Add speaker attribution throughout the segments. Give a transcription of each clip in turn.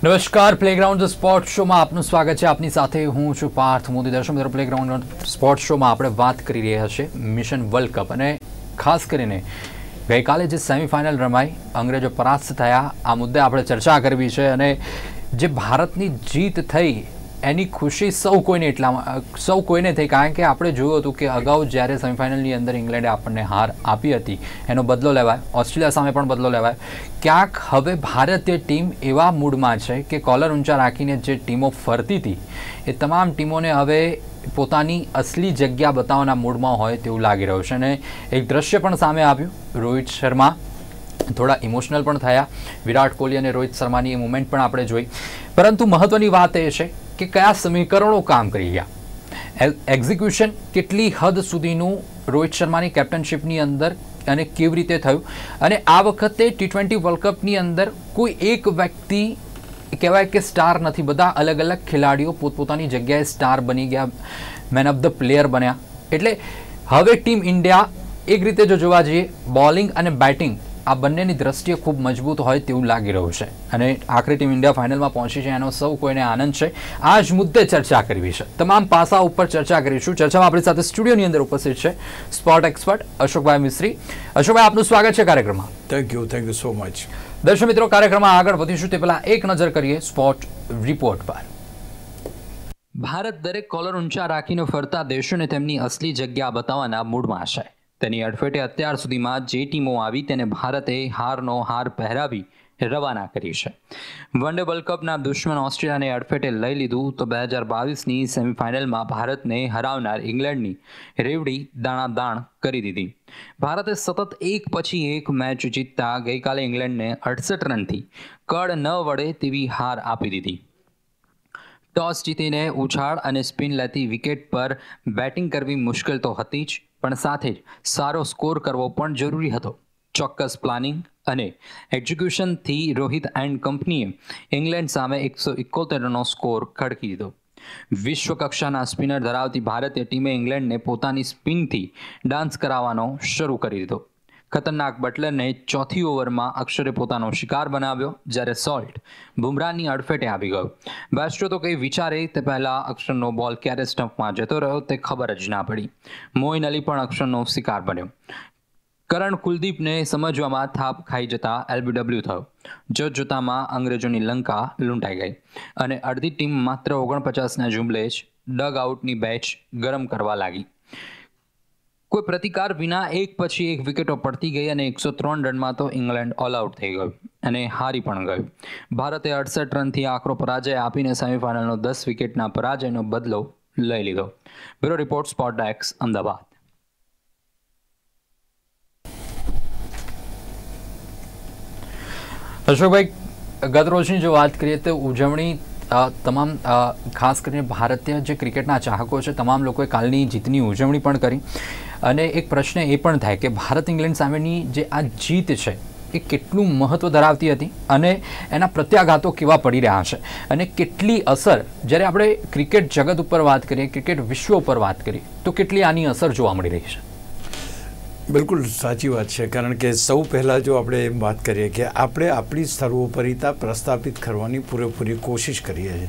Speaker 1: નમસ્કાર, playground sport શોમાં આપનું સ્વાગત છે. આપની સાથે હું છું પાર્થ મોદી. દર્શક મિત્રો, પ્લેગ્રાઉન્ડ સ્પોર્ટ શોમાં આપણે વાત કરી રહ્યા છીએ મિશન વર્લ્ડ કપ અને ખાસ કરીને ગઈકાલે જે સેમિફાઇનલ રમાઈ, અંગ્રેજો પરાસ્ત થયા, આ મુદ્દે આપણે ચર્ચા કરવી છે. અને જે ભારતની જીત થઈ એની ખુશી સૌ કોઈને થઈ, કારણ કે આપણે જોયું હતું કે અગાઉ જ્યારે સેમિફાઇનલની અંદર ઇંગ્લેન્ડે આપણને હાર આપી હતી એનો બદલો લેવાય, ઓસ્ટ્રેલિયા સામે પણ બદલો લેવાય. ક્યાંક હવે ભારતીય ટીમ એવા મૂડમાં છે કે કોલર ઊંચા રાખીને જે ટીમો ફરતી હતી એ તમામ ટીમોને હવે પોતાની અસલી જગ્યા બતાવવાના મૂડમાં હોય તેવું લાગી રહ્યું છે. અને એક દ્રશ્ય પણ સામે આવ્યું, રોહિત શર્મા થોડા ઇમોશનલ પણ થયા. વિરાટ કોહલી અને રોહિત શર્માની એ મુમેન્ટ પણ આપણે જોઈ. પરંતુ મહત્વની વાત એ છે કે કયા સમીકરણો કામ કરી ગયા, એક્ઝિક્યુશન કેટલી હદ સુધીનું રોહિત શર્માની કેપ્ટનશીપની અંદર અને કેવી રીતે થયું. અને આ વખતે T20 વર્લ્ડ કપની અંદર કોઈ એક વ્યક્તિ કહેવાય કે સ્ટાર નથી, બધા અલગ અલગ ખેલાડીઓ પોતપોતાની જગ્યાએ સ્ટાર બની ગયા, મેન ઓફ ધ પ્લેયર બન્યા. એટલે હવે ટીમ ઇન્ડિયા એક રીતે જો જોવા જઈએ, બોલિંગ અને બેટિંગ આ બંનેની દ્રષ્ટિએ ખૂબ મજબૂત હોય તેવું લાગી રહ્યું છે. અને આખરી ટીમ ઇન્ડિયા ફાઇનલમાં પહોંચી છે એનો સૌ કોઈને આનંદ છે. આ જ મુદ્દે ચર્ચા કરવી છે, તમામ પાસા ઉપર ચર્ચા કરીશું. ચર્ચામાં આપણી સાથે સ્ટુડિયોની અંદર ઉપસ્થિત છે સ્પોર્ટ એક્સપર્ટ અશોકભાઈ મિસ્ત્રી. અશોકભાઈ, આપનું સ્વાગત છે કાર્યક્રમમાં.
Speaker 2: Thank you so much.
Speaker 1: દર્શક મિત્રો, કાર્યક્રમમાં આગળ વધીશું તે પહેલા એક નજર કરીએ સ્પોર્ટ રિપોર્ટ પર. ભારત દરેક કોલર ઊંચા રાખીને ફરતા દેશોને તેમની અસલી જગ્યા બતાવવાના મૂડમાં છે. તેની અડફેટે અત્યાર સુધીમાં જે ટીમો આવી તેને ભારતે હારનો હાર પહેરાવી રવાના કરી છે. વન ડે વર્લ્ડ કપના દુશ્મન ઓસ્ટ્રેલિયાને અડફેટે લઈ લીધું તો 2022ની સેમિફાઇનલમાં ભારતને હરાવનાર ઇંગ્લેન્ડની રેવડી દાણાદાણ કરી દીધી. ભારતે સતત એક પછી એક મેચ જીતતા ગઈકાલે ઇંગ્લેન્ડને 68 રનથી કડ ન વળે તેવી હાર આપી દીધી. ટોસ જીતીને ઉછાળ અને સ્પિન લેતી વિકેટ પર બેટિંગ કરવી મુશ્કેલ તો હતી જ, પણ સાથે જ સારો સ્કોર કરવો પણ જરૂરી હતો. ચોક્કસ પ્લાનિંગ અને એક્ઝિક્યુશનથી રોહિત એન્ડ કંપનીએ ઇંગ્લેન્ડ સામે 171 રનનો સ્કોર ખડકી દીધો. વિશ્વ કક્ષાના સ્પિનર ધરાવતી ભારતીય ટીમે ઇંગ્લેન્ડને પોતાની સ્પિનથી ડાન્સ કરાવવાનો શરૂ કરી દીધો. ખતરનાક બટલરને ચોથી ઓવરમાં અક્ષરે પોતાનો શિકાર બનાવ્યો, જ્યારે સોલ્ટ બુમરાહની અડફેટે આવી ગયો. બેસ્ટો તો કંઈ વિચારે તે પહેલાં અક્ષરનો બોલ ક્યારે સ્ટમ્પમાં જતો રહ્યો તે ખબર જ ના પડી. મોઇન અલી પણ અક્ષરનો શિકાર બન્યો. કરણ કુલદીપને સમજવામાં થાપ ખાઈ જતા LBW થયો. જોતજોતામાં અંગ્રેજોની લંકા લૂંટાઈ ગઈ અને અડધી ટીમ માત્ર 49ના જુમલે જ ડગ આઉટની બેચ ગરમ કરવા લાગી. કોઈ પ્રતિકાર વિના એક પછી એક વિકેટો પડતી ગઈ અને 103 રનમાં તો ઇંગ્લેન્ડ ઓલ આઉટ થઈ ગયું અને હારી પણ ગયું. ભારતે 68 રનથી આકરો પરાજય આપીને સેમિફાઇનલનો 10 વિકેટના પરાજયનો બદલો લઈ લીધો. Bureau report, sport desk, Ahmedabad. અશોકભાઈ, ગત રોજની જો વાત કરીએ તો ઉજવણી તમામ ખાસ કરીને ભારતીય જે ક્રિકેટના ચાહકો છે તમામ લોકોએ કાલની જીતની ઉજવણી પણ કરી. અને એક પ્રશ્ન એ પણ થાય કે ભારત ઇંગ્લેન્ડ સામેની જે આ જીત છે એ કેટલું મહત્ત્વ ધરાવતી હતી અને એના પ્રત્યાઘાતો કેવા પડી રહ્યા છે અને કેટલી અસર, જ્યારે આપણે ક્રિકેટ જગત ઉપર વાત કરીએ, ક્રિકેટ વિશ્વ ઉપર વાત કરીએ તો કેટલી આની અસર જોવા મળી રહી છે?
Speaker 2: બિલકુલ સાચી વાત છે. કારણ કે સૌ પહેલાં જો આપણે એમ વાત કરીએ કે આપણે આપણી સર્વોપરિતા પ્રસ્થાપિત કરવાની પૂરેપૂરી કોશિશ કરીએ છીએ.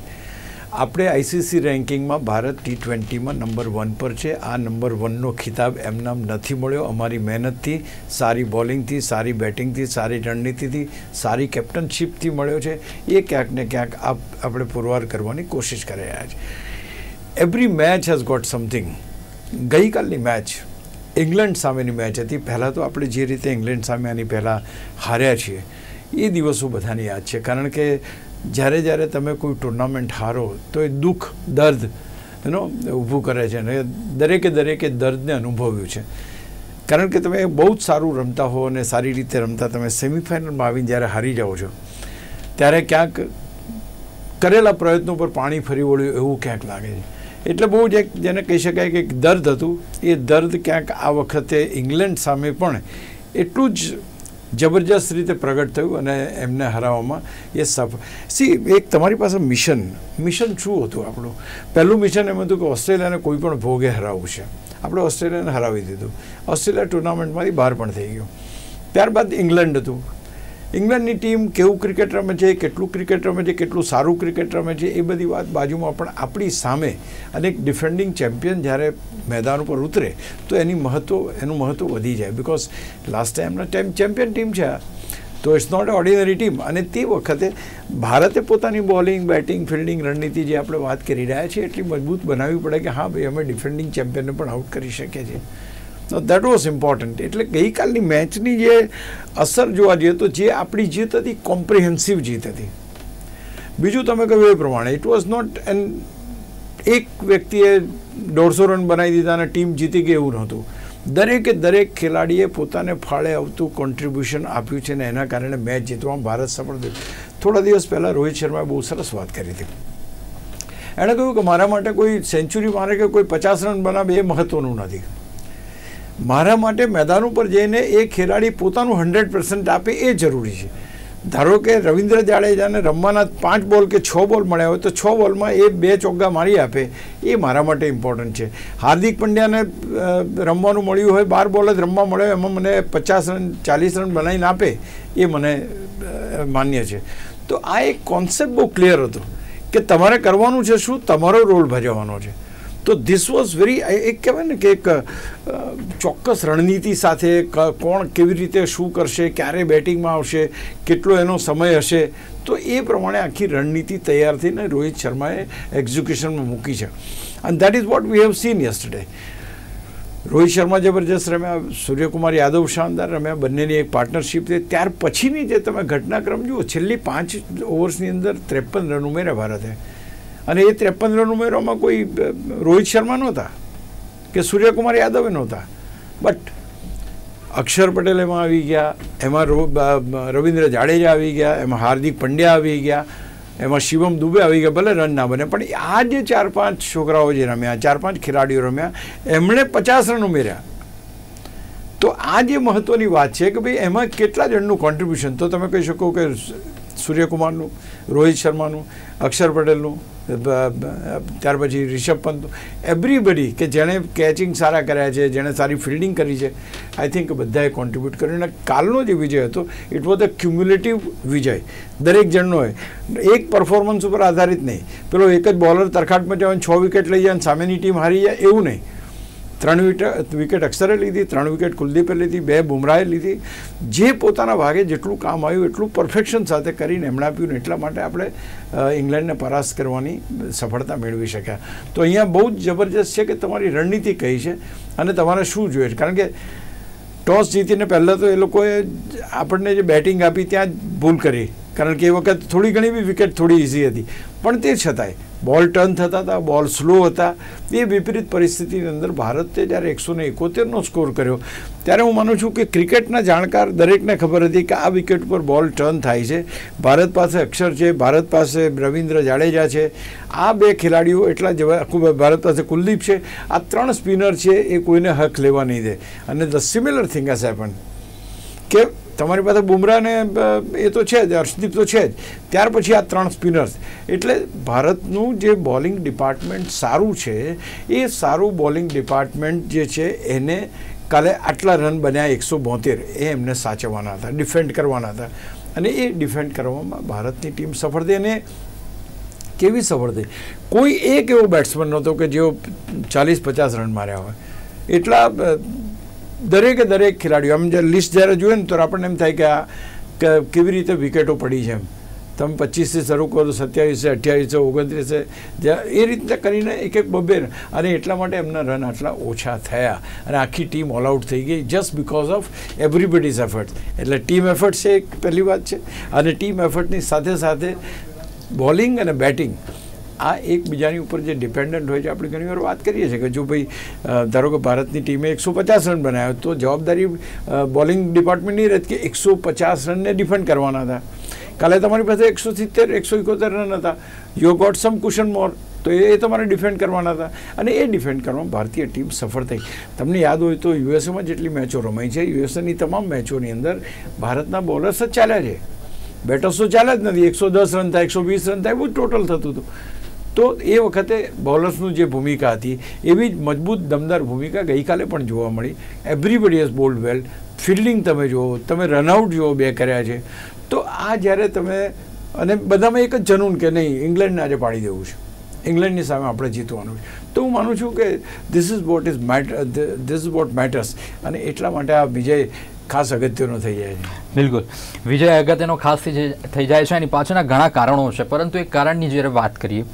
Speaker 2: આપણે ICC રેન્કિંગમાં ભારત T20માં નંબર 1 પર છે. આ નંબર 1નો ખિતાબ એમનામ નથી મળ્યો. અમારી મહેનતથી, સારી બોલિંગથી, સારી બેટિંગથી, સારી રણનીતિથી, સારી કેપ્ટનશીપથી મળ્યો છે. એ ક્યાંક ને ક્યાંક આપણે પુરવાર કરવાની કોશિશ કરી રહ્યા છીએ. Every match has got something. ગઈકાલની મેચ ઇંગ્લેન્ડ સામેની મેચ હતી. પહેલાં તો આપણે જે રીતે ઇંગ્લેન્ડ સામે આની પહેલાં હાર્યા છીએ એ દિવસો બધાને યાદ છે. કારણ કે જ્યારે તમે કોઈ ટુર્નામેન્ટ હારો તો એ દુઃખ, દર્દ ઊભું કરે છે અને દરેકે દર્દને અનુભવ્યું છે. કારણ કે તમે બહુ જ સારું રમતા હો અને સારી રીતે રમતા તમે સેમિફાઇનલમાં આવીને જ્યારે હારી જાઓ છો ત્યારે ક્યાંક કરેલા પ્રયત્નો પર પાણી ફરી વળ્યું એવું ક્યાંક લાગે છે. એટલે બહુ જ જેને કહી શકાય કે દર્દ હતું, એ દર્દ ક્યાંક આ વખતે ઇંગ્લેન્ડ સામે પણ એટલું જ જબરજસ્ત રીતે પ્રગટ થયું અને એમને હરાવવામાં એ સફળ. એક તમારી પાસે મિશન શું હતું આપણું? પહેલું મિશન એમ હતું કે ઓસ્ટ્રેલિયાને કોઈ પણ ભોગે હરાવવું છે. આપણે ઓસ્ટ્રેલિયાને હરાવી દીધું. ઓસ્ટ્રેલિયા ટુર્નામેન્ટમાંથી બહાર પણ થઈ ગયું. ત્યારબાદ ઇંગ્લેન્ડ હતું. ઇંગ્લેન્ડની ટીમ કેવું ક્રિકેટ રમે છે, કેટલું ક્રિકેટ રમે છે, કેટલું સારું ક્રિકેટ રમે છે, એ બધી વાત બાજુમાં, પણ આપણી સામે અને એક ડિફેન્ડિંગ ચેમ્પિયન જ્યારે મેદાન ઉપર ઉતરે તો એનું મહત્ત્વ વધી જાય. Because last time champion team છે આ, તો ઇટ્સ નોટ ઓર્ડિનરી ટીમ. અને તે વખતે ભારતે પોતાની બોલિંગ, બેટિંગ, ફિલ્ડિંગ રણનીતિ જે આપણે વાત કરી રહ્યા છીએ એટલી મજબૂત બનાવવી પડે કે હા ભાઈ અમે ડિફેન્ડિંગ ચેમ્પિયનને પણ આઉટ કરી શકીએ છીએ. નો દેટ વોઝ ઇમ્પોર્ટન્ટ. એટલે ગઈકાલની મેચની જે અસર જોવા જઈએ તો જે આપણી જીત હતી કોમ્પ્રિહેન્સિવ જીત હતી. બીજું તમે કહ્યું એ પ્રમાણે ઇટ વોઝ નોટ એક વ્યક્તિએ 150 રન બનાવી દીધા અને ટીમ જીતી ગઈ એવું નહોતું. દરેક ખેલાડીએ પોતાને ફાળે આવતું કોન્ટ્રીબ્યુશન આપ્યું છે ને એના કારણે મેચ જીતવામાં ભારત સફળ થયું. થોડા દિવસ પહેલાં રોહિત શર્માએ બહુ સરસ વાત કરી હતી. એણે કહ્યું કે મારા માટે કોઈ સેન્ચુરી મારે કે કોઈ 50 રન બનાવે એ મહત્ત્વનું નથી. મારા માટે મેદાન ઉપર જઈને એ ખેલાડી પોતાનું 100% આપે એ જરૂરી છે. ધારો કે રવિન્દ્ર જાડેજાને રમવાના 5 બોલ કે 6 બોલ મળ્યા હોય તો 6 બોલમાં એ 2 ચોગ્ગા મારી આપે એ મારા માટે ઇમ્પોર્ટન્ટ છે. હાર્દિક પંડ્યાને રમવાનું મળ્યું હોય, 12 બોલ જ રમવા મળ્યો, એમાં મને 50 રન 40 રન બનાવીને આપે એ મને માન્ય છે. તો આ એક કોન્સેપ્ટ બહુ ક્લિયર હતો કે તમારે કરવાનું છે શું, તમારો રોલ ભજવવાનો છે. તો ધીસ વોઝ વેરી, એક કહેવાય ને કે એક ચોક્કસ રણનીતિ સાથે કોણ કેવી રીતે શું કરશે, ક્યારે બેટિંગમાં આવશે, કેટલો એનો સમય હશે, તો એ પ્રમાણે આખી રણનીતિ તૈયાર થઈને રોહિત શર્માએ એક્ઝિક્યુશનમાં મૂકી છે. And that is what we have seen yesterday. Rohit Sharma જબરજસ્ત રમ્યા, સૂર્યકુમાર યાદવ શાનદાર રમ્યા, બંનેની એક પાર્ટનરશિપ છે. ત્યાર પછીની જે તમે ઘટનાક્રમ જુઓ, છેલ્લી 5 ઓવર્સની અંદર 53 રન ઉમેર્યા ભારતે. અને એ 53 રન ઉમેરવામાં કોઈ રોહિત શર્મા નહોતા કે સૂર્યકુમાર યાદવે નહોતા, બટ અક્ષર પટેલ એમાં આવી ગયા, એમાં રવિન્દ્ર જાડેજા આવી ગયા, એમાં હાર્દિક પંડ્યા આવી ગયા, એમાં શિવમ દુબે આવી ગયા. ભલે રન ના બને પણ આ જે 4-5 છોકરાઓ જે રમ્યા, 4-5 ખેલાડીઓ રમ્યા, એમણે 50 રન ઉમેર્યા. તો આ જે મહત્ત્વની વાત છે કે ભાઈ એમાં કેટલા જણનું કોન્ટ્રીબ્યુશન. તો તમે કહી શકો કે સૂર્યકુમારનું, રોહિત શર્માનું, અક્ષર પટેલનું, ત્યાર પછી રિષભ પંત, એવરીબડી કે જેણે કેચિંગ સારા કર્યા છે, જેણે સારી ફિલ્ડિંગ કરી છે, આઈ થિંક બધાએ કોન્ટ્રીબ્યુટ કર્યું. અને કાલનો જે વિજય હતો ઇટ વોઝ અ ક્યુમ્યુલેટિવ વિજય. દરેક જણનો એક પરફોર્મન્સ ઉપર આધારિત નહીં. પેલો એક જ બોલર તરખાટમાં જવાને 6 વિકેટ લઈ જાય અને સામેની ટીમ હારી જાય એવું નહીં. 3 વિકેટ અક્ષરે લીધી, 3 વિકેટ કુલદીપે લીધી, 2 બુમરાહે લીધી. જે પોતાના ભાગે જેટલું કામ આવ્યું એટલું પરફેક્શન સાથે કરીને એમણે આપ્યું ને એટલા માટે આપણે ઇંગ્લેન્ડને પરાસ્ત કરવાની સફળતા મેળવી શક્યા. તો અહીંયા બહુ જ જબરજસ્ત છે કે તમારી રણનીતિ કઈ છે અને તમારે શું જોઈએ છે. કારણ કે ટોસ જીતીને પહેલાં તો એ લોકોએ આપણને જે બેટિંગ આપી ત્યાં જ ભૂલ કરી, કારણ કે એ વખત થોડી ઘણી બી વિકેટ થોડી ઇઝી હતી, પણ તે છતાંય બોલ ટર્ન થતા હતા, બોલ સ્લો હતા. એ વિપરીત પરિસ્થિતિની અંદર ભારતે જ્યારે 171નો સ્કોર કર્યો ત્યારે હું માનું છું કે ક્રિકેટના જાણકાર દરેકને ખબર હતી કે આ વિકેટ ઉપર બોલ ટર્ન થાય છે. ભારત પાસે અક્ષર છે, ભારત પાસે રવિન્દ્ર જાડેજા છે, આ 2 ખેલાડીઓ એટલા ભારત પાસે કુલદીપ છે, આ 3 સ્પિનર છે એ કોઈને હક લેવા નહીં દે. અને the similar thing has happened કે તમારી પાસે બુમરાહ ને એ તો છે જ, હર્ષદીપ તો છે જ, ત્યાર પછી આ 3 સ્પિનર્સ. એટલે ભારતનું જે બોલિંગ ડિપાર્ટમેન્ટ સારું છે એ સારું બોલિંગ ડિપાર્ટમેન્ટ જે છે એને કાલે આટલા રન બન્યા 172 એ એમને સાચવવાના હતા, ડિફેન્ડ કરવાના હતા. અને એ ડિફેન્ડ કરવામાં ભારતની ટીમ સફળ થઈ. અને કેવી સફળ થઈ, કોઈ એક એવો બેટ્સમેન નહોતો કે જેઓ 40-50 રન માર્યા હોય. એટલા દરેક ખેલાડીઓ આમ જે લિસ્ટ જ્યારે જોઈએ ને તો આપણને એમ થાય કે કેવી રીતે વિકેટો પડી છે. એમ તમે 25થી શરૂ કરો, 27, 28, 29, એ રીતે કરીને એક 2 અને એટલા માટે એમના રન આટલા ઓછા થયા અને આખી ટીમ ઓલ આઉટ થઈ ગઈ just because of everybody's effort. એટલે ટીમ એફર્ટ છે એક પહેલી વાત છે. અને ટીમ એફર્ટની સાથે સાથે બોલિંગ અને બેટિંગ આ એકબીજાની ઉપર જે ડિપેન્ડન્ટ હોય છે. આપણે ઘણીવાર વાત કરીએ છીએ કે જો ભાઈ ધારો કે ભારતની ટીમે 150 રન બનાવ્યો તો જવાબદારી બોલિંગ ડિપાર્ટમેન્ટની રહેતી કે 150 રનને ડિફેન્ડ કરવાના હતા. કાલે તમારી પાસે 170, 171 રન હતા, યુ ગોટ સમ કુશન મોર, તો એ તમારે ડિફેન્ડ કરવાના હતા. અને એ ડિફેન્ડ કરવામાં ભારતીય ટીમ સફળ થઈ. તમને યાદ હોય તો યુએસએમાં જેટલી મેચો રમાઈ છે, યુએસએની તમામ મેચોની અંદર ભારતના બોલર્સ જ ચાલ્યા છે, બેટર્સ તો ચાલ્યા જ નથી. 110 રન થાય, 120 રન થાય, એવું ટોટલ થતું હતું. તો એ વખતે બોલર્સનું જે ભૂમિકા હતી એવી જ મજબૂત દમદાર ભૂમિકા ગઈકાલે પણ જોવા મળી. Everybody has bold well. Fielding તમે જુઓ, તમે રનઆઉટ જુઓ 2 કર્યા છે. તો આ જ્યારે તમે અને બધામાં એક જ જનૂન કે નહીં ઇંગ્લેન્ડને આજે પાડી દેવું છે, ઇંગ્લેન્ડની સામે આપણે જીતવાનું છે. તો હું માનું છું કે ધીસ ઇઝ વોટ મેટર્સ અને એટલા માટે આ વિજય ખાસ અગત્યનો થઈ જાય છે.
Speaker 1: બિલકુલ, વિજય અગત્યનો ખાસ થઈ જાય છે. એની પાછળના ઘણા કારણો છે, પરંતુ એક કારણની જ્યારે વાત કરીએ,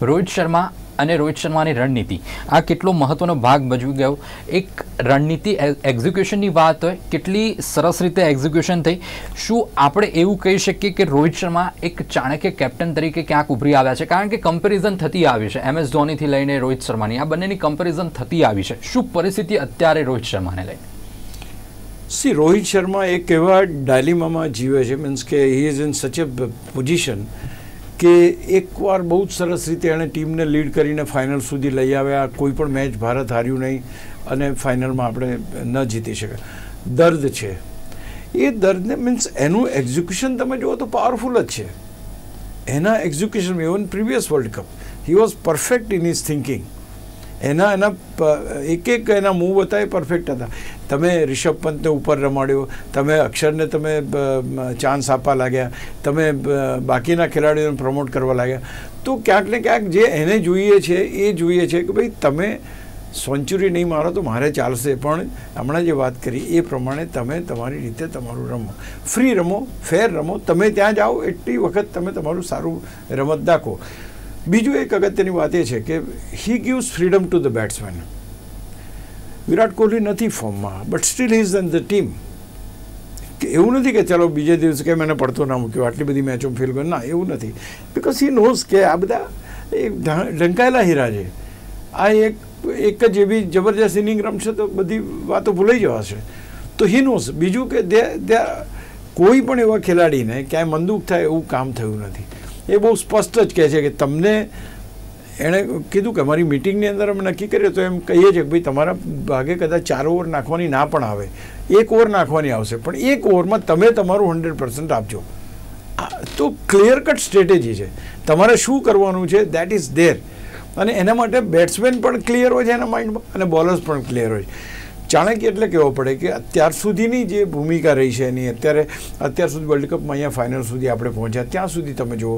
Speaker 1: રોહિત શર્મા અને રોહિત શર્માની રણનીતિ આ કેટલો મહત્વનો ભાગ ભજવી ગયો. એક રણનીતિ એક્ઝિક્યુશનની વાત હોય, કેટલી સરસ રીતે એક્ઝિક્યુશન થઈ. શું આપણે એવું કહી શકીએ કે રોહિત શર્મા એક ચાણક્ય કેપ્ટન તરીકે ક્યાંક ઉભરી આવ્યા છે? કારણ કે કમ્પેરિઝન થતી આવી છે MS ધોનીથી લઈને રોહિત શર્માની, આ બંનેની કમ્પેરિઝન થતી આવી છે. શું પરિસ્થિતિ અત્યારે રોહિત શર્માને લઈને?
Speaker 2: રોહિત શર્મા એક એવા ડાયલિમામાં જીવે છે, મીન્સ કે હી is in such A position કે એકવાર બહુ જ સરસ રીતે એણે ટીમને લીડ કરીને ફાઇનલ સુધી લઈ આવ્યા. કોઈ પણ મેચ ભારત હાર્યું નહીં અને ફાઇનલમાં આપણે ન જીતી શક્યા. દર્દ છે એ દર્દને, મીન્સ એનું એક્ઝિક્યુશન તમે જુઓ તો પાવરફુલ જ છે. એના execution even previous world cup he was perfect in his thinking. એના એક એના મૂવ હતા એ પરફેક્ટ હતા. તમે રિષભ પંતને ઉપર રમાડ્યો, તમે અક્ષરને તમે ચાન્સ આપવા લાગ્યા, તમે બાકીના ખેલાડીઓને પ્રમોટ કરવા લાગ્યા. તો ક્યાંક ને ક્યાંક જે એને જોઈએ છે એ જોઈએ છે કે ભાઈ તમે સેન્ચુરી નહીં મારો તો મારે ચાલશે, પણ હમણાં જે વાત કરી એ પ્રમાણે તમે તમારી રીતે તમારું રમો, ફ્રી રમો, ફેર રમો. તમે ત્યાં જાઓ એટલી વખત તમે તમારું સારું રમત દાખવો. બીજું એક અગત્યની વાત એ છે કે he gives freedom to the batsman. Virat Kohli નથી ફોર્મમાં, but still he is in the team. એવું નથી કે ચાલો બીજે દિવસે કે મને પડતો ના મૂક્યો, આટલી બધી મેચો ફેલ કર્યો, ના એવું નથી. બિકોઝ હી નોઝ કે આ બધા ઢંકાયેલા હીરા છે. આ એક જ એવી જબરજસ્ત ઇનિંગ રમશે તો બધી વાતો ભૂલાઈ જવાશે. તો હી નોઝ. બીજું કે કોઈ પણ એવા ખેલાડીને ક્યાંય મંદુક થાય એવું કામ થયું નથી. એ બહુ સ્પષ્ટ જ કહે છે કે તમને એણે કીધું કે અમારી મિટિંગની અંદર અમે નક્કી કર્યું તો એમ કહીએ છીએ કે ભાઈ તમારા ભાગે કદાચ 4 ઓવર નાખવાની ના પણ આવે, 1 ઓવર નાખવાની આવશે, પણ 1 ઓવરમાં તમે તમારું 100% આપજો. તો ક્લિયર કટ સ્ટ્રેટેજી છે. તમારે શું કરવાનું છે દેટ ઇઝ ધેર. અને એના માટે બેટ્સમેન પણ ક્લિયર હોય છે એના માઇન્ડમાં અને બોલર્સ પણ ક્લિયર હોય છે. ચાણક્ય એટલે કહેવો પડે કે અત્યાર સુધીની જે ભૂમિકા રહી છે એની, અત્યાર સુધી વર્લ્ડ કપમાં અહીંયા ફાઇનલ સુધી આપણે પહોંચ્યા ત્યાં સુધી તમે જુઓ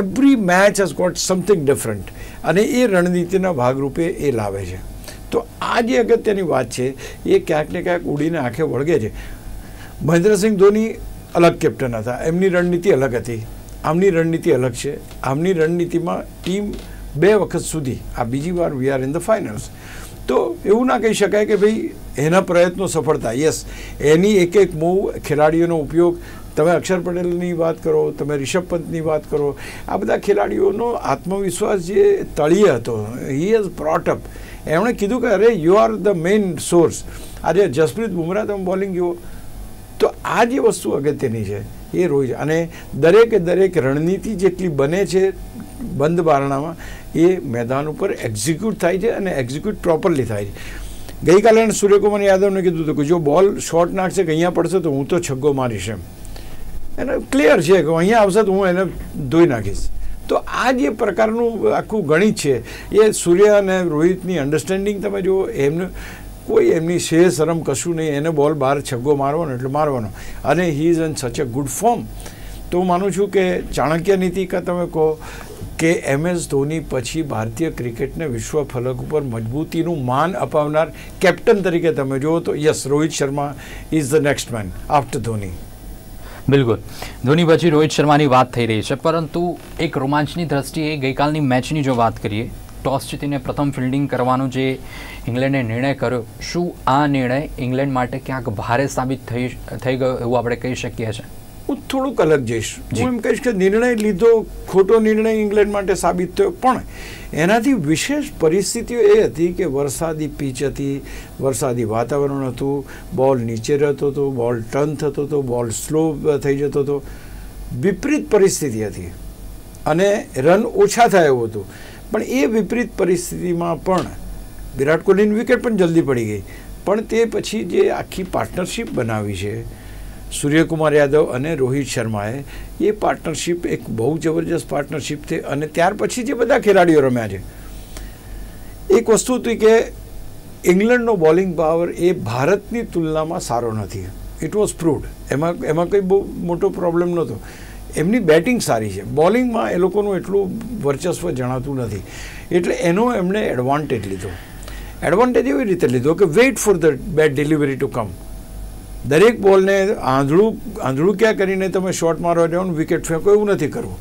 Speaker 2: every match has got something different અને એ રણનીતિના ભાગરૂપે એ લાવે છે. તો આ જે અગત્યની વાત છે એ ક્યાંક ને ક્યાંક ઉડીને આંખે વળગે છે. મહેન્દ્રસિંહ ધોની અલગ કેપ્ટન હતા, એમની રણનીતિ અલગ હતી, આમની રણનીતિ અલગ છે. આમની રણનીતિમાં ટીમ 2 વખત સુધી, આ બીજી વાર we are in the finals. તો એવું ના કહી શકાય કે ભાઈ એના પ્રયત્નો સફળતા. યસ, એની એક મૂવ, ખેલાડીઓનો ઉપયોગ, તમે અક્ષર પટેલની વાત કરો, તમે રિષભ પંતની વાત કરો, આ બધા ખેલાડીઓનો આત્મવિશ્વાસ જે તળિયે હતો, હી હેઝ બ્રોટ અપ. એમણે કીધું કે અરે you are the main source. આજે જસપ્રીત બુમરાહ તમે બોલિંગ જુઓ તો આ જે વસ્તુ અગત્યની છે એ રોજ, અને દરેક રણનીતિ જેટલી બને છે બંધ બારણામાં એ મેદાન ઉપર એક્ઝિક્યુટ થાય છે અને એક્ઝિક્યુટ પ્રોપરલી થાય છે. ગઈકાલે સૂર્યકુમાર યાદવને કીધું હતું કે જો બોલ શોર્ટ નાખશે કે અહીંયા પડશે તો હું તો છગ્ગો મારીશ. એને ક્લિયર છે કે અહીંયા આવશે તો હું એને ધોઈ નાખીશ. તો આ જે પ્રકારનું આખું ગણિત છે એ સૂર્ય અને રોહિતની અન્ડરસ્ટેન્ડિંગ તમે જુઓ, કોઈ એમની શરમ કશું નહીં, એને બોલ બહાર છગ્ગો મારવાનો એટલે મારવાનો, અને હી is in such a good form. તો હું માનું છું કે ચાણક્ય નીતિ કે તમે કહો કે MS ધોની પછી ભારતીય ક્રિકેટને વિશ્વ ફલક ઉપર મજબૂતીનું માન અપાવનાર કેપ્ટન તરીકે તમે જુઓ તો yes, Rohit Sharma is the next man after Dhoni.
Speaker 1: બિલકુલ, ધોની પછી રોહિત શર્માની વાત થઈ રહી છે, પરંતુ એક રોમાંચની દ્રષ્ટિએ ગઈકાલની મેચની જો વાત કરીએ, ટોસ જીતીને પ્રથમ ફિલ્ડિંગ કરવાનો જે ઇંગ્લેન્ડે નિર્ણય કર્યો, શું આ નિર્ણય ઇંગ્લેન્ડ માટે ક્યાંક ભારે સાબિત થઈ ગયો એવું આપણે કહી શકીએ છીએ?
Speaker 2: હું થોડુંક અલગ જઈશ. હું એમ કહીશ કે નિર્ણય લીધો, ખોટો નિર્ણય ઇંગ્લેન્ડ માટે સાબિત થયો, પણ એનાથી વિશેષ પરિસ્થિતિઓ એ હતી કે વરસાદી પીચ હતી, વરસાદી વાતાવરણ હતું, બોલ નીચે રહેતો હતો, બોલ ટર્ન થતો હતો, બોલ સ્લો થઈ જતો હતો, વિપરીત પરિસ્થિતિ હતી અને રન ઓછા થાય એવું હતું. પણ એ વિપરીત પરિસ્થિતિમાં પણ વિરાટ કોહલીની વિકેટ પણ જલ્દી પડી ગઈ, પણ તે પછી જે આખી પાર્ટનરશિપ બનાવી છે સૂર્યકુમાર યાદવ અને રોહિત શર્માએ એ પાર્ટનરશિપ એક બહુ જબરજસ્ત પાર્ટનરશિપ થઈ. અને ત્યાર પછી જે બધા ખેલાડીઓ રમ્યા છે, એક વસ્તુ હતી કે ઇંગ્લેન્ડનો બોલિંગ પાવર એ ભારતની તુલનામાં સારો નથી. It was proved. એમાં કંઈ બહુ મોટો પ્રોબ્લેમ નહોતો. એમની બેટિંગ સારી છે, બોલિંગમાં એ લોકોનું એટલું વર્ચસ્વ જણાતું નથી. એટલે એનો એમણે એડવાન્ટેજ લીધો. એડવાન્ટેજ એવી રીતે લીધો કે wait for the bat delivery to come. દરેક બોલને આંધળું ક્યાં કરીને તમે શોટ મારવા જાઓ ને વિકેટ ફેંકો એવું નથી કરવું.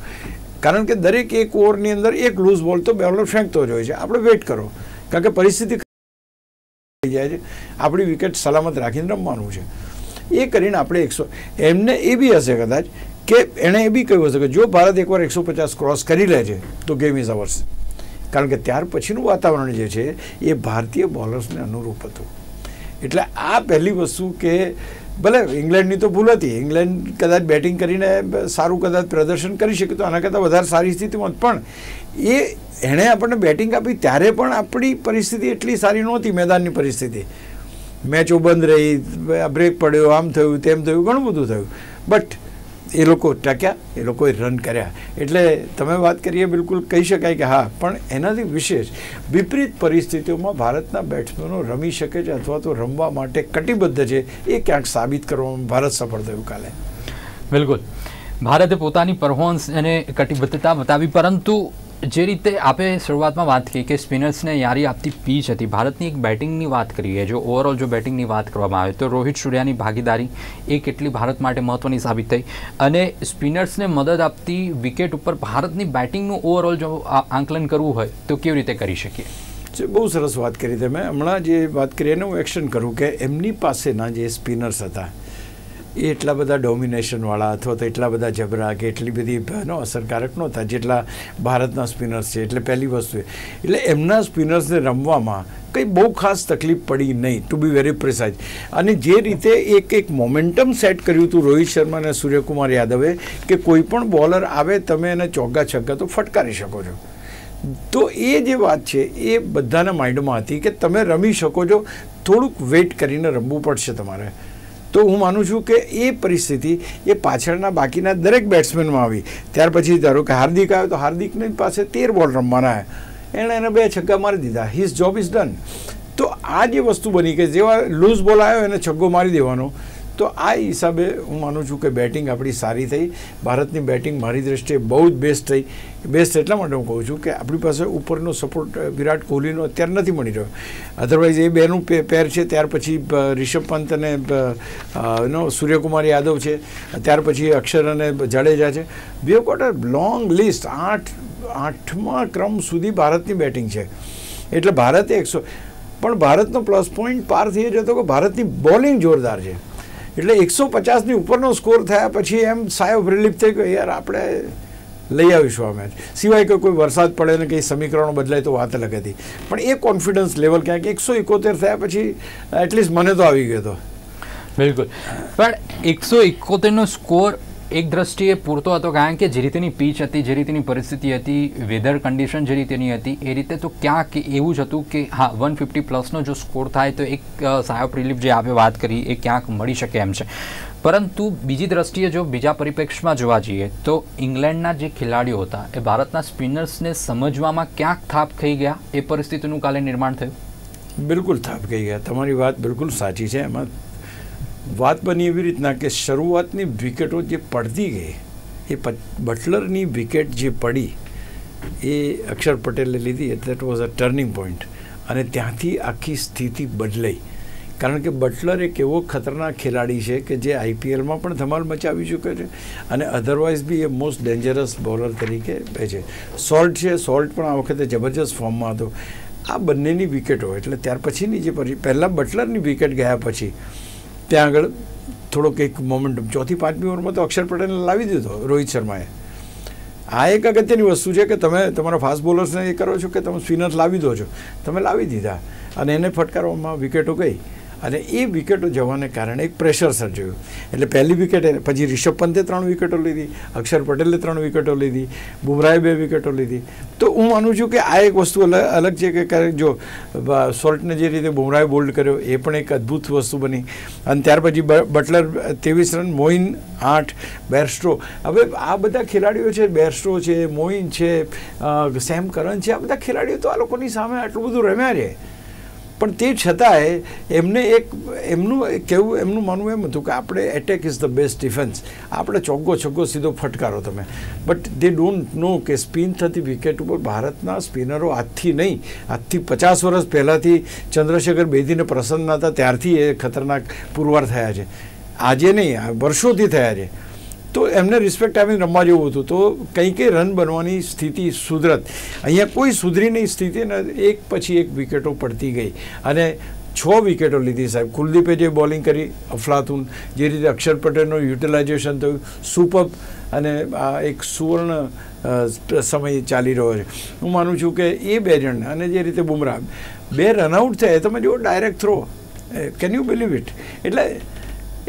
Speaker 2: કારણ કે દરેક એક ઓવરની અંદર એક લૂઝ બોલ તો બોલર ફેંકતો જ હોય છે. આપણે વેઇટ કરો, કારણ કે પરિસ્થિતિ થઈ જાય છે, આપણી વિકેટ સલામત રાખીને રમવાનું છે. એ કરીને આપણે એમને એ બી હશે કદાચ કે એણે એ બી કહ્યું હશે કે જો ભારત એકવાર 150 ક્રોસ કરી લે છે તો ગેમ ઇઝ અવર્સ. કારણ કે ત્યાર પછીનું વાતાવરણ જે છે એ ભારતીય બોલર્સને અનુરૂપ હતું. એટલે આ પહેલી વસ્તુ કે ભલે ઇંગ્લેન્ડની તો ભૂલ હતી, ઇંગ્લેન્ડ કદાચ બેટિંગ કરીને સારું કદાચ પ્રદર્શન કરી શકે તો આના કરતાં વધારે સારી સ્થિતિમાં, પણ એણે આપણને બેટિંગ આપી ત્યારે પણ આપણી પરિસ્થિતિ એટલી સારી નહોતી. મેદાનની પરિસ્થિતિ, મેચો બંધ રહી, બ્રેક પડ્યો, આમ થયું તેમ થયું, ઘણું બધું થયું, બટ એ લોકો ટક્યા, એ લોકોએ રન કર્યા. એટલે તમે વાત કરીએ બિલકુલ કહી શકાય કે હા, પણ એનાથી વિશેષ વિપરીત પરિસ્થિતિઓમાં ભારતના બેટ્સમેનો રમી શકે છે અથવા તો રમવા માટે કટિબદ્ધ છે, એ ક્યાંક સાબિત કરવામાં ભારત સફળ થયું કાલે.
Speaker 1: બિલકુલ, ભારતે પોતાની પરફોર્મન્સ અને કટિબદ્ધતા બતાવી, પરંતુ જે રીતે આપે શરૂઆતમાં વાત કરી કે સ્પિનર્સને યારી આપતી પીચ હતી. ભારતની એક બેટિંગની વાત કરીએ, જો ઓવરઓલ જો બેટિંગની વાત કરવામાં આવે તો રોહિત શર્માની ભાગીદારી એ કેટલી ભારત માટે મહત્વની સાબિત થઈ, અને સ્પિનર્સને મદદ આપતી વિકેટ ઉપર ભારતની બેટિંગનું ઓવરઓલ જો આંકલન કરવું હોય તો કેવી રીતે કરી શકીએ?
Speaker 2: બહુ સરસ વાત કરી તમે. હમણાં જે વાત કરી એને હું એક્શન કરું કે એમની પાસેના જે સ્પિનર્સ હતા એ એટલા બધા ડોમિનેશનવાળા અથવા તો એટલા બધા જબરા કે એટલી બધી અસરકારક નહોતા જેટલા ભારતના સ્પિનર્સ છે. એટલે પહેલી વસ્તુ એટલે એમના સ્પિનર્સને રમવામાં કંઈ બહુ ખાસ તકલીફ પડી નહીં, ટુ બી વેરી પ્રિસાઇઝ. અને જે રીતે એક મોમેન્ટમ સેટ કર્યું હતું રોહિત શર્મા અને સૂર્યકુમાર યાદવે કે કોઈ પણ બોલર આવે તમે એને ચોગ્ગા છગ્ગા તો ફટકારી શકો છો. તો એ જે વાત છે એ બધાના માઇન્ડમાં હતી કે તમે રમી શકો છો, થોડુંક વેઇટ કરીને રમવું પડશે તમારે. તો હું માનું છું કે એ પરિસ્થિતિ એ પાછળના બાકીના દરેક બેટ્સમેનમાં આવી. ત્યાર પછી ધારો કે હાર્દિક આવ્યો તો હાર્દિકની પાસે 13 બોલ રમવાના, એણે એને 2 છગ્ગા મારી દીધા. His job is done. તો આ જે વસ્તુ બની કે જેવા લૂઝ બોલ આવ્યો એને છગ્ગો મારી દેવાનો, તો આ હિસાબે હું માનું છું કે બેટિંગ આપણી સારી થઈ. ભારતની બેટિંગ મારી દ્રષ્ટિએ બહુ જ બેસ્ટ થઈ. બેસ્ટ એટલા માટે હું કહું છું કે આપણી પાસે ઉપરનો સપોર્ટ વિરાટ કોહલીનો અત્યારે નથી મળી રહ્યો. અધરવાઇઝ એ બેનું પેર છે, ત્યાર પછી રિષભ પંત અને સૂર્યકુમાર યાદવ છે, ત્યાર પછી અક્ષર અને જાડેજા છે. We have got a long list. 8મા ક્રમ સુધી ભારતની બેટિંગ છે. એટલે ભારતે 100, પણ ભારતનો પ્લસ પોઈન્ટ પાર થઈ જતો કે ભારતની બોલિંગ જોરદાર છે. એટલે 150ની ઉપરનો સ્કોર થયા પછી એમ સાય ઓફ રિલીફ થઈ ગયો, યાર આપણે લઈ આવીશું આ મેચ. સિવાય કે કોઈ વરસાદ પડે ને કંઈ સમીકરણો બદલાય તો વાત અલગ હતી, પણ એ કોન્ફિડન્સ લેવલ ક્યાંક 171 થયા પછી એટલીસ્ટ મને તો આવી ગયો હતો.
Speaker 1: બિલકુલ, પણ 171નો સ્કોર એક દ્રષ્ટિએ પૂરતો હતો, કારણ કે જે રીતેની પીચ હતી, જે રીતેની પરિસ્થિતિ હતી, વેધર કન્ડિશન જે રીતેની હતી એ રીતે તો ક્યાંક એવું જ હતું કે હા 150 પ્લસનો જો સ્કોર થાય તો એક સાય ઓફ રિલીફ જે આપણે વાત કરી એ ક્યાંક મળી શકે એમ છે. પરંતુ બીજી દ્રષ્ટિએ જો બીજા પરિપ્રેક્ષમાં જોવા જઈએ તો ઇંગ્લેન્ડના જે ખેલાડીઓ હતા એ ભારતના સ્પિનર્સને સમજવામાં ક્યાંક થાપ ખાઈ ગયા, એ પરિસ્થિતિનું કાલે નિર્માણ થયું.
Speaker 2: બિલકુલ થાપ ખાઈ ગયા, તમારી વાત બિલકુલ સાચી છે. એમાં વાત બની એવી રીતના કે શરૂઆતની વિકેટો જે પડતી ગઈ એ બટલરની વિકેટ જે પડી એ અક્ષર પટેલે લીધી, that was a turning point. અને ત્યાંથી આખી સ્થિતિ બદલાઈ. કારણ કે બટલર એક એવો ખતરનાક ખેલાડી છે કે જે IPLમાં પણ ધમાલ મચાવી ચૂક્યો છે અને અધરવાઇઝ બી એ મોસ્ટ ડેન્જરસ બોલર તરીકે છે. સોલ્ટ છે, સોલ્ટ પણ આ વખતે જબરજસ્ત ફોર્મમાં હતો. આ બંનેની વિકેટો એટલે ત્યાર પછીની જે પહેલાં બટલરની વિકેટ ગયા પછી ત્યાં આગળ થોડોક એક મોમેન્ટમ 4થી 5મી ઓવરમાં તો અક્ષર પટેલને લાવી દીધો રોહિત શર્માએ. આ એક અગત્યની વસ્તુ છે કે તમે તમારા ફાસ્ટ બોલર્સને એ કરો છો કે તમે સ્પિનર્સ લાવી દો છો, તમે લાવી દીધા અને એને ફટકારવામાં વિકેટો ગઈ. અને એ વિકેટો જવાને કારણે એક પ્રેશર સર્જાયું. એટલે પહેલી વિકેટ, પછી રિષભ પંતે 3 વિકેટો લીધી, અક્ષર પટેલે 3 વિકેટો લીધી, બુમરાહે 2 વિકેટો લીધી. તો હું માનું છું કે આ એક વસ્તુ અલગ છે કે ક્યારેક જો સોલ્ટને જે રીતે બુમરાહે બોલ્ડ કર્યો એ પણ એક અદ્ભુત વસ્તુ બની. અને ત્યાર પછી બટલર 23 રન, મોઇન 8, બેરસ્ટો. હવે આ બધા ખેલાડીઓ છે, બેરસ્ટો છે, મોઇન છે, સેમ કરન છે, આ બધા ખેલાડીઓ તો આ લોકોની સામે આટલું બધું રમ્યા છે. પણ તે છતાંય એમનું માનવું એમ હતું કે આપણે attack is the best defence, આપણે ચોગ્ગો છગ્ગો સીધો ફટકારો તમે. બટ દે ડોન્ટ નો કે સ્પિન થતી વિકેટ ઉપર ભારતના સ્પિનરો આજથી નહીં, આજથી 50 વર્ષ પહેલાંથી ચંદ્રશેખર બેદીને પ્રસન્ન હતા ત્યારથી એ ખતરનાક પુરવાર થયા છે. આજે નહીં, વર્ષોથી થયા છે. તો એમને રિસ્પેક્ટ આપીને રમવા જેવું હતું. તો કંઈ રન બનવાની સ્થિતિ સુધરત. અહીંયા કોઈ સુધરી નહીં સ્થિતિ, ને એક પછી એક વિકેટો પડતી ગઈ અને 6 વિકેટો લીધી સાહેબ. કુલદીપે જે બોલિંગ કરી અફલાતુન, જે રીતે અક્ષર પટેલનું યુટિલાઇઝેશન થયું સુપર, અને આ એક સુવર્ણ સમય ચાલી રહ્યો છે. હું માનું છું કે એ 2 જણ, અને જે રીતે બુમરાહ 2 રનઆઉટ થયા, તમે જુઓ direct throw, can you believe it? એટલે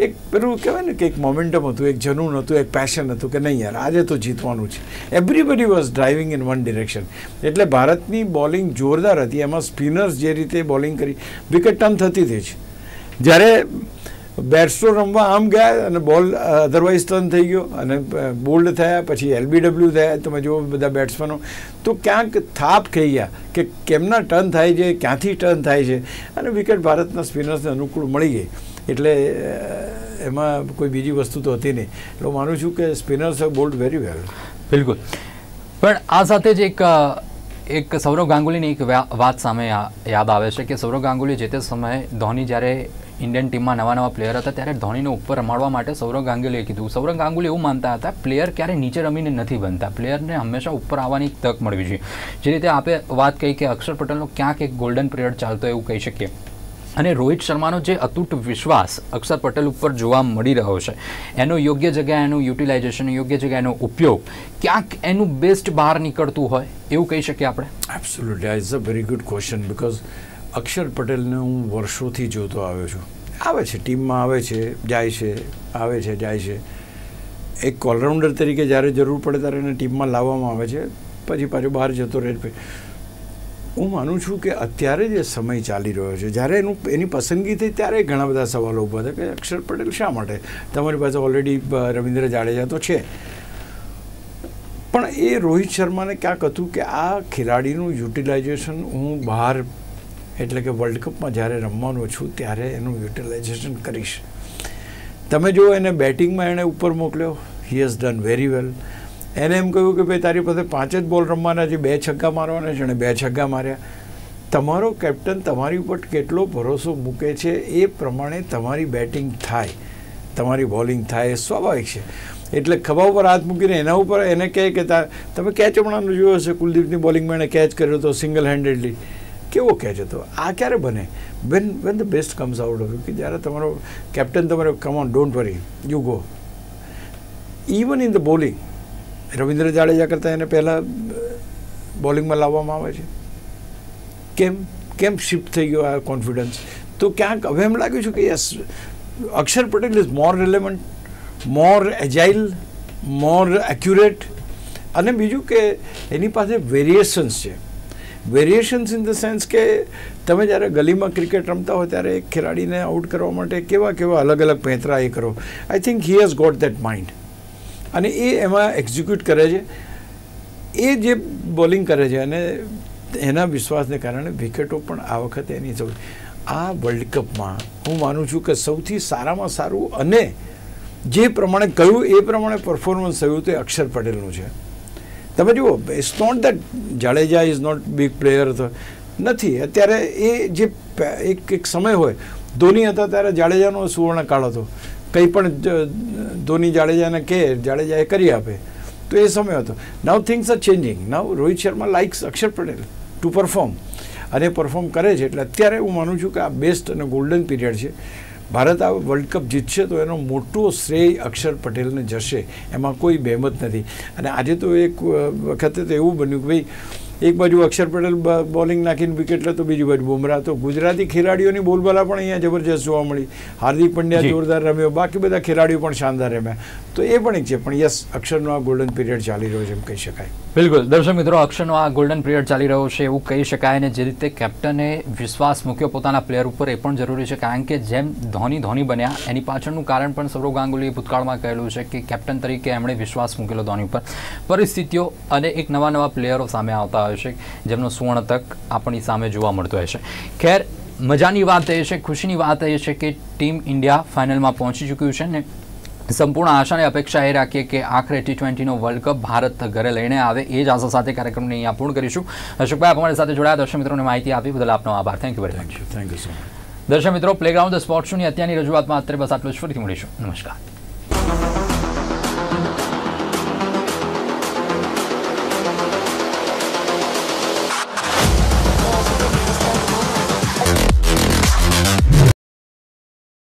Speaker 2: એક પેલું કહેવાય ને કે એક મોમેન્ટમ હતું, એક જનૂન હતું, એક પેશન હતું કે નહીં યાર આજે તો જીતવાનું છે. Everybody was driving in one direction. એટલે ભારતની બોલિંગ જોરદાર હતી. એમાં સ્પિનર્સ જે રીતે બોલિંગ કરી, વિકેટ ટર્ન થતી હતી જ. જ્યારે બેરસ્ટો રમવા આમ ગયા અને બોલ અધરવાઇઝ ટર્ન થઈ ગયો અને બોલ્ડ થયા, પછી LBW થયા, તમે જુઓ બધા બેટ્સમેનો, તો ક્યાંક થાપ ખાઈ ગયા કે કેમના ટર્ન થાય છે, ક્યાંથી ટર્ન થાય છે, અને વિકેટ ભારતના સ્પિનર્સને અનુકૂળ મળી ગઈ. એટલે એમાં કોઈ બીજી વસ્તુ તો હતી નહીં. એટલે હું માનું છું કે spinners have bold very well.
Speaker 1: બિલકુલ. પણ આ સાથે જ એક સૌરવ ગાંગુલીની એક વાત સામે યાદ આવે છે કે સૌરવ ગાંગુલી જે તે સમયે ધોની જ્યારે ઇન્ડિયન ટીમમાં નવા પ્લેયર હતા ત્યારે ધોનીને ઉપર રમાડવા માટે સૌરવ ગાંગુલીએ કીધું. સૌરવ ગાંગુલી એવું માનતા હતા પ્લેયર ક્યારે નીચે રમીને નથી બનતા, પ્લેયરને હંમેશા ઉપર આવવાની તક મળવી જોઈએ. જે રીતે આપણે વાત કહી કે અક્ષર પટેલનો ક્યાંક એક ગોલ્ડન પિરિયડ ચાલતો એવું કહી શકીએ. અને રોહિત શર્માનો જે અતૂટ વિશ્વાસ અક્ષર પટેલ ઉપર જોવા મળી રહ્યો છે, એનો યોગ્ય જગ્યાએ એનું યુટિલાઇઝેશન, યોગ્ય જગ્યાએ એનો ઉપયોગ, ક્યાંક એનું બેસ્ટ બહાર નીકળતું હોય એવું કહી શકીએ આપણે.
Speaker 2: Absolutely, it's a very good question. Because Akshar પટેલને હું વર્ષોથી જોતો આવ્યો છું. આવે છે ટીમમાં, આવે છે જાય છે, આવે છે જાય છે. એક ઓલરાઉન્ડર તરીકે જ્યારે જરૂર પડે ત્યારે એને ટીમમાં લાવવામાં આવે છે, પછી પાછો બહાર જતો રહે. હું માનું છું કે અત્યારે જે સમય ચાલી રહ્યો છે, જ્યારે એની પસંદગી થઈ ત્યારે ઘણા બધા સવાલો ઊભા હતા કે અક્ષર પટેલ શા માટે? તમારી પાસે ઓલરેડી રવિન્દ્ર જાડેજા તો છે. પણ એ રોહિત શર્માને ક્યાંક હતું કે આ ખેલાડીનું યુટિલાઇઝેશન હું બહાર, એટલે કે વર્લ્ડ કપમાં જ્યારે રમવાનો છું ત્યારે એનું યુટિલાઇઝેશન કરીશ. તમે જો એને બેટિંગમાં એણે ઉપર મોકલ્યો, he has done very well. એને એમ કહ્યું કે ભાઈ તારી પાસે 5 જ બોલ રમવાના છે, 2 છગ્ગા મારવાના છે, અને 2 છગ્ગા માર્યા. તમારો કેપ્ટન તમારી ઉપર કેટલો ભરોસો મૂકે છે એ પ્રમાણે તમારી બેટિંગ થાય, તમારી બોલિંગ થાય, એ સ્વાભાવિક છે. એટલે ખભા ઉપર હાથ મૂકીને એના ઉપર એને કહે કે તમે કેચ હમણાં જોયો હશે, કુલદીપની બોલિંગમાં એણે કેચ કર્યો હતો સિંગલ હેન્ડેડલી. કેવો કેચ હતો? આ ક્યારે બને? When the best comes out of you, કે જ્યારે તમારો કેપ્ટન તમારે come on don't worry you go. Even in the bowling Ravindra Jadeja કરતાં એને પહેલાં બોલિંગમાં લાવવામાં આવે છે. કેમ શિફ્ટ થઈ ગયો આ કોન્ફિડન્સ? તો ક્યાંક હવે એમ લાગ્યું છે કે yes, Akshar Patel is more relevant, more agile, more accurate. અને બીજું કે એની પાસે વેરિએશન્સ છે. વેરિએશન્સ ઇન ધ સેન્સ કે તમે જ્યારે ગલીમાં ક્રિકેટ રમતા હોય ત્યારે એક ખેલાડીને આઉટ કરવા માટે કેવા અલગ અલગ પેંતરા એ કરો. I think he has got that mind, અને એ એમાં એક્ઝિક્યુટ કરે છે. એ જે બોલિંગ કરે છે અને એના વિશ્વાસને કારણે વિકેટો પણ આ વખતે એની આ વર્લ્ડ કપમાં હું માનું છું કે સૌથી સારામાં સારું અને જે પ્રમાણે કહ્યું એ પ્રમાણે પરફોર્મન્સ થયું તે અક્ષર પટેલનું છે. તમે જુઓ, it's not that Jadeja is not big player નથી. અત્યારે એ જે એક સમય હોય, ધોની હતા ત્યારે જાડેજાનો સુવર્ણકાળ હતો. કંઈ પણ ધોની જાડેજાને કહે, જાડેજા એ કરી આપે, તો એ સમય હતો. Now things are changing. Now Rohit Sharma likes Akshar Patel to perform, અને પરફોર્મ કરે છે. એટલે અત્યારે હું માનું છું કે આ બેસ્ટ અને ગોલ્ડન પીરિયડ છે. ભારત આ વર્લ્ડ કપ જીતશે તો એનો મોટો શ્રેય અક્ષર પટેલને જશે, એમાં કોઈ બહેમત નથી. અને આજે તો એક વખતે તો એવું બન્યું કે ભાઈ એક બાજુ અક્ષર પટેલ બોલિંગ નાખીને વિકેટ લેતો, બીજી બાજુ બુમરાહ. તો ગુજરાતી ખેલાડીઓની બોલબાલા પણ અહીંયા જબરજસ્ત જોવા મળી. હાર્દિક પંડ્યા જોરદાર રમ્યો, બાકી બધા ખેલાડીઓ પણ શાનદાર રમ્યા. તો એ પણ એક છે. પણ યસ, અક્ષરનો આ ગોલ્ડન પીરિયડ ચાલી રહ્યો છે એમ કહી શકાય.
Speaker 1: બિલકુલ દર્શક મિત્રો, અક્ષરનો આ ગોલ્ડન પીરિયડ ચાલી રહ્યો છે એવું કહી શકાય. અને જે રીતે કેપ્ટને વિશ્વાસ મૂક્યો પોતાના પ્લેયર ઉપર એ પણ જરૂરી છે, કારણ કે જેમ ધોની બન્યા એની પાછળનું કારણ પણ સૌરવ ગાંગુલીએ ભૂતકાળમાં કહેલું છે કે કેપ્ટન તરીકે એમણે વિશ્વાસ મૂકેલો ધોની ઉપર. પરિસ્થિતિઓ અને એક નવા પ્લેયરો સામે આવતા હોય છે જેમનો સુવર્ણ તક આપણી સામે જોવા મળતો હોય છે. ખેર, મજાની વાત એ છે, ખુશીની વાત એ છે કે ટીમ ઇન્ડિયા ફાઇનલમાં પહોંચી ચૂક્યું છે ને સંપૂર્ણ આશા અને અપેક્ષા એ રાખીએ કે આખરે T20નો વર્લ્ડ કપ ભારત ઘરે લઈને આવે. એ જ આશા સાથે કાર્યક્રમને અહીંયા પૂર્ણ કરીશું. અશોકભાઈ, અમારી સાથે જોડાયા, દર્શક મિત્રોને માહિતી આપી બદલ આપનો આભાર. Thank you very much.
Speaker 2: Thank you so much.
Speaker 1: દર્શક મિત્રો, પ્લેગ્રાઉન્ડ ધ સ્પોર્ટ શોની અત્યારની રજૂઆતમાં અત્યારે બસ આટલું જ. ફરીથી મળીશું. નમસ્કાર.